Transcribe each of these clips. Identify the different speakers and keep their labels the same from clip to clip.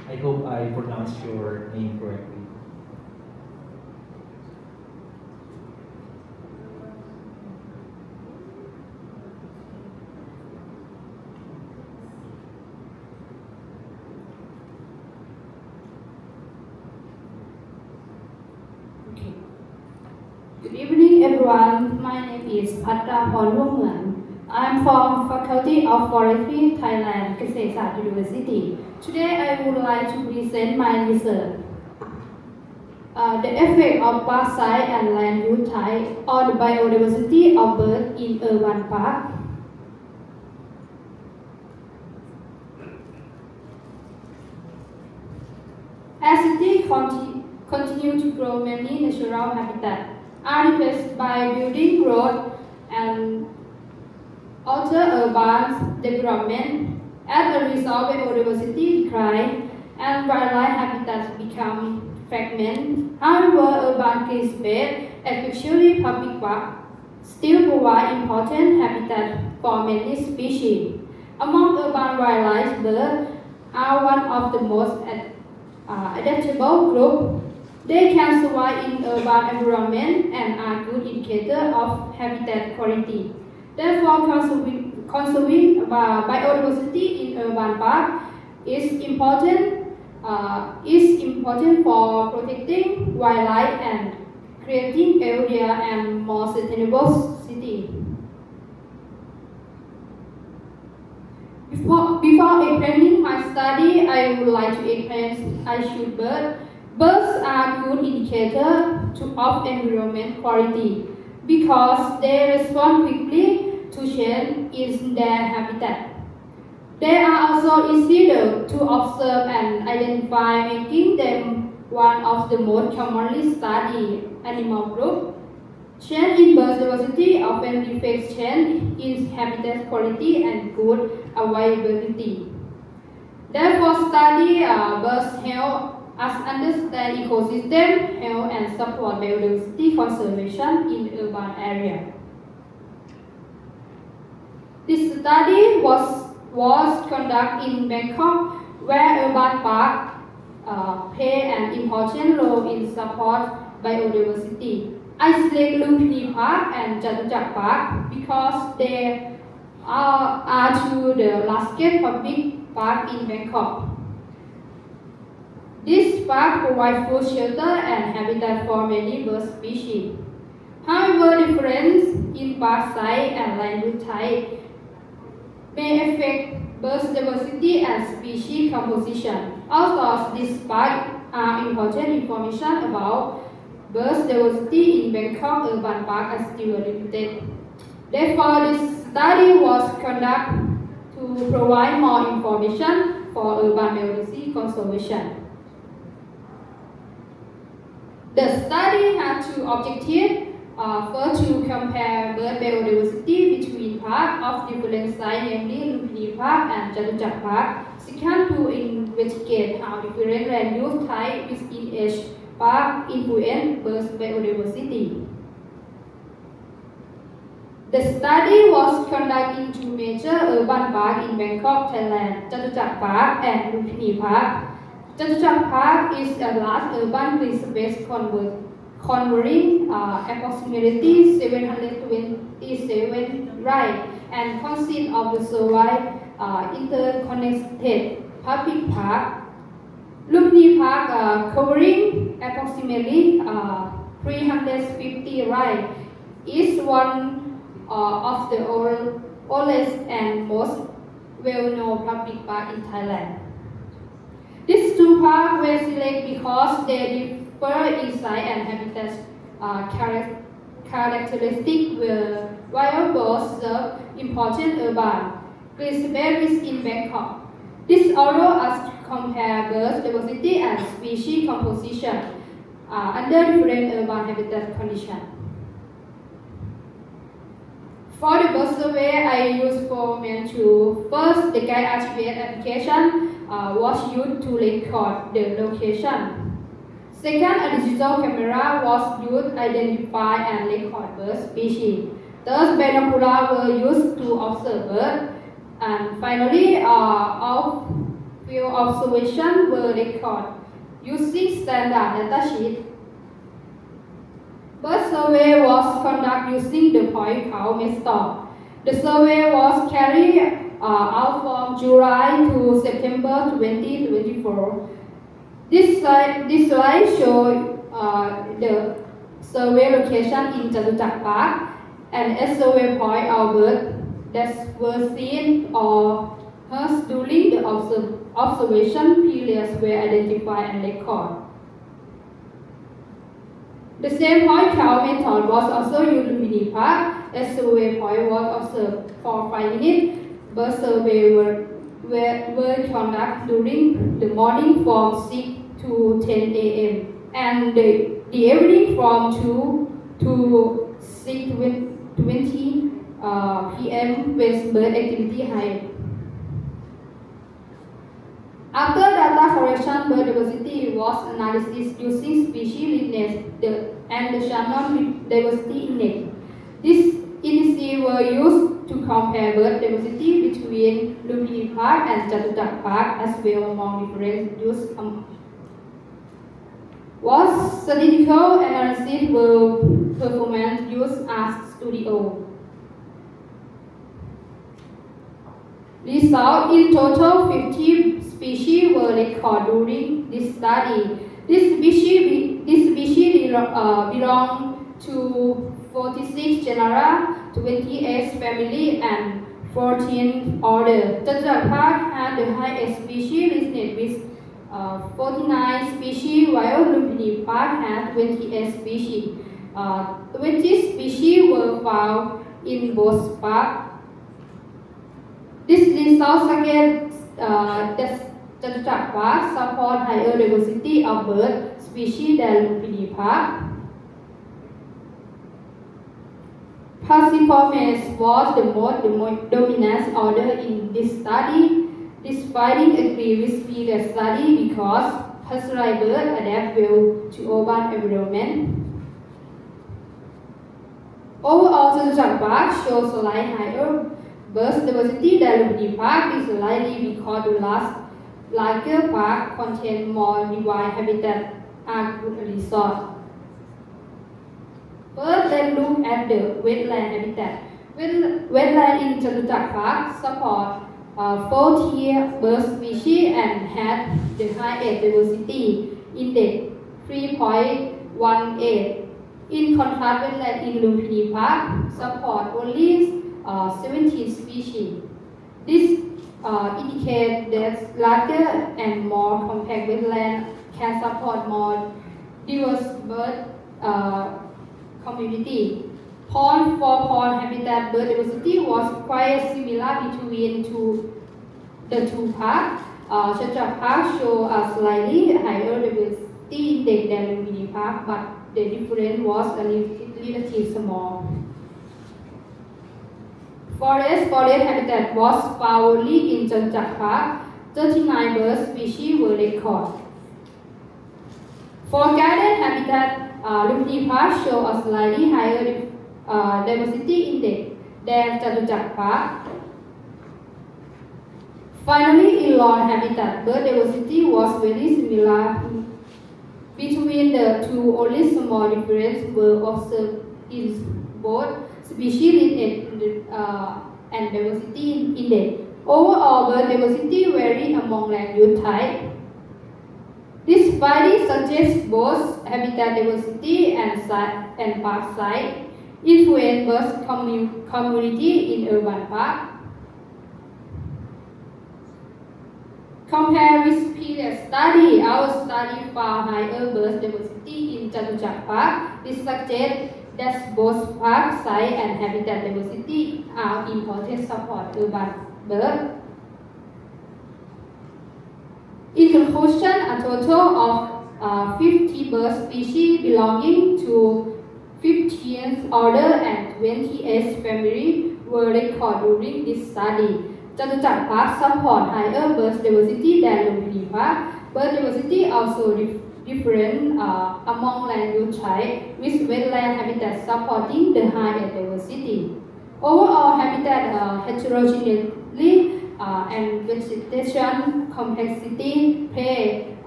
Speaker 1: I hope I pronounced your name correctly.
Speaker 2: Okay. Good evening, everyone. My name is Patra RUANGMUEAN. I'm from Faculty of Forestry, Thailand, Kasetsart University. Today, I would like to present my research. The effect of parasite and land use type on the biodiversity of birds in urban park. As cities continue to grow, many natural habitats are replaced by building roads and alter urban development. As a result, biodiversity decline and wildlife habitats become fragmented. However, urban green space, especially public parks, still provide important habitat for many species. Among urban wildlife, birds are one of the most adaptable groups. They can survive in urban environment and are good indicator of habitat quality. Therefore, conserving biodiversity in urban park is important for protecting wildlife and creating healthier and more sustainable city. Before explaining my study, I would like to explain issue birds. Birds are good indicator of environment quality because they respond quickly to change in their habitat. They are also easier to observe and identify, making them one of the most commonly studied animal groups. Change in bird diversity often reflects change in habitat quality and good availability. Therefore, study birds help us understand ecosystem health and support biodiversity conservation in urban area. This study was conducted in Bangkok, where urban parks play an important role in support biodiversity. I select Lumpini Park and Jatuchak Park because they are two the largest public parks in Bangkok. This park provides food, shelter, and habitat for many bird species. However, difference in park size and land use type may affect bird diversity and species composition. Although these parks are important information about bird diversity in Bangkok urban park are still limited. Therefore, this study was conducted to provide more information for urban biodiversity conservation. The study had two objectives. First, to compare bird biodiversity between parks of different sizes, namely Lumpini Park and Jatuchak Park. Second, to investigate how different land use types within each park influence bird biodiversity. The study was conducted in two major urban parks in Bangkok, Thailand, Jatuchak Park and Lumpini Park. Jatuchak Park is a large urban green space covering approximately 727 rights and consists of the survived interconnected public park. Lumpini Park covering approximately 350 rights is one of the oldest and most well-known public park in Thailand. These two parks were selected because they differ in size and habitat characteristics while both serve important urban green spaces in Bangkok. This allows us to compare bird diversity and species composition under different urban habitat conditions. For the bird survey, I used four main tools. First, the guide attribute application was used to record the location. Second, a digital camera was used to identify and record bird species. Third, binoculars were used to observe birds. And finally, all field field observations were recorded using standard datasheet. Bird survey was conducted using the point count method. The survey was carried out from July to September 2024. This slide shows the survey location in Jatujack Park and a survey point of birds that were seen or heard during the observation periods were identified and recorded. The same point count method was also used in Lumpini Park. A survey point was observed for 5 minutes. Bird survey were conducted during the morning from 6 to 10 a.m. and the evening from 2 to 6:20 p.m. with bird activity high. After data collection, bird diversity was analyzed using species lineage and the Shannon diversity index. These indices were used to compare bird diversity between Lumpini Park and Jatujack Park as well among different use. Was statistical analysis were performed used as studio. Result in total 50 species were recorded during this study. This species belong to 46 genera, 28 family, and 14 order. Jatujack Park had the highest species listed with 49 species, while Lumpini Park had 28 species. 20 species were found in both parks. This result suggests that Jatujack Park support higher diversity of bird species than Lumpini Park. Parsiformes was the most dominant order in this study. This finding agrees with previous study because passerine birds adapt well to urban environment. Overall, Jatujack Park shows slightly higher bird diversity than Lumpini Park. This is likely because the larger park contains more wild habitat and good resort. First, let's look at the wetland habitat. Wetland in Jatujack Park support 4-tier bird species and had the highest diversity index 3.18. In contrast, wetland in Lumpini Park support only 17 species. This indicates that larger and more compact wetland can support more diverse bird community. For pond habitat, bird diversity was quite similar between the two parks. Jatujack Park shows a slightly higher diversity index than Lumpini Park, but the difference was relatively small. Forest habitat was found only in Jatujack Park. 39 bird species were recorded. For garden habitat, Lumpini Park shows a slightly higher diversity index than Jatujack Park. Finally, in lawn habitat, bird diversity was very similar between the two. Only small differences were observed in both species and diversity index. Overall, bird diversity varied among land use types. This finding suggests both habitat diversity and park size influence bird community in urban park. Compared with previous study, our study found higher bird diversity in Jatujack Park. This suggests that both park size and habitat diversity are important support urban birds. In conclusion, a total of 50 bird species belonging to 15th order and 28 family were recorded during this study. Jatujack Park support higher bird diversity than Lumpini Park. Bird diversity also different among land use types, with wetland habitat supporting the highest diversity. Overall habitat heterogeneously and vegetation complexity play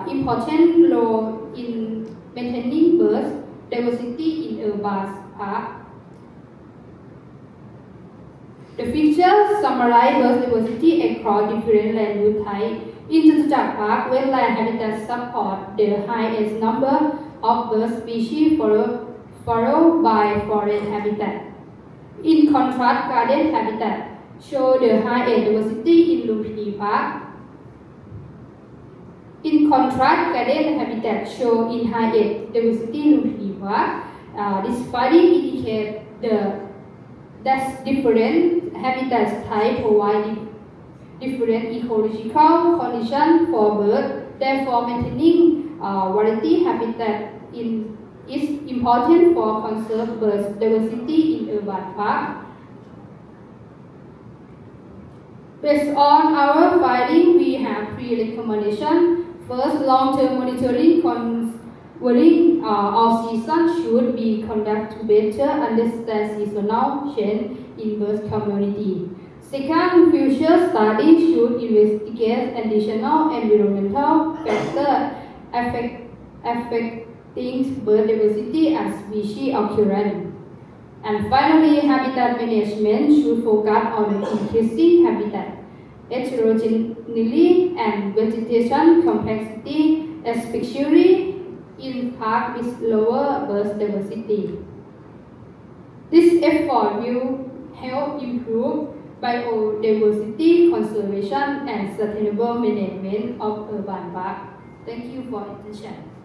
Speaker 2: important role in maintaining bird diversity in urban park. The features summarize bird diversity across different land use types. In Jatujack Park, wetland habitats support the highest number of bird species followed by forest habitat. In contrast, garden habitat show the highest diversity in Lumpini Park. In contrast, garden habitat show in highest diversity in Lumpini Park. This finding indicates that different habitat types provide different ecological conditions for birds. Therefore, maintaining variety habitat is important for conserve bird diversity in urban park. Based on our finding, we have three recommendations. First, long-term monitoring covering all seasons should be conducted to better understand seasonal change in bird community. Second, future studies should investigate additional environmental factors affecting bird diversity and species occurrence. And finally, habitat management should focus on increasing habitat heterogeneity and vegetation complexity, especially in parks with lower bird diversity. This effort will help improve biodiversity conservation and sustainable management of urban parks. Thank you for your attention.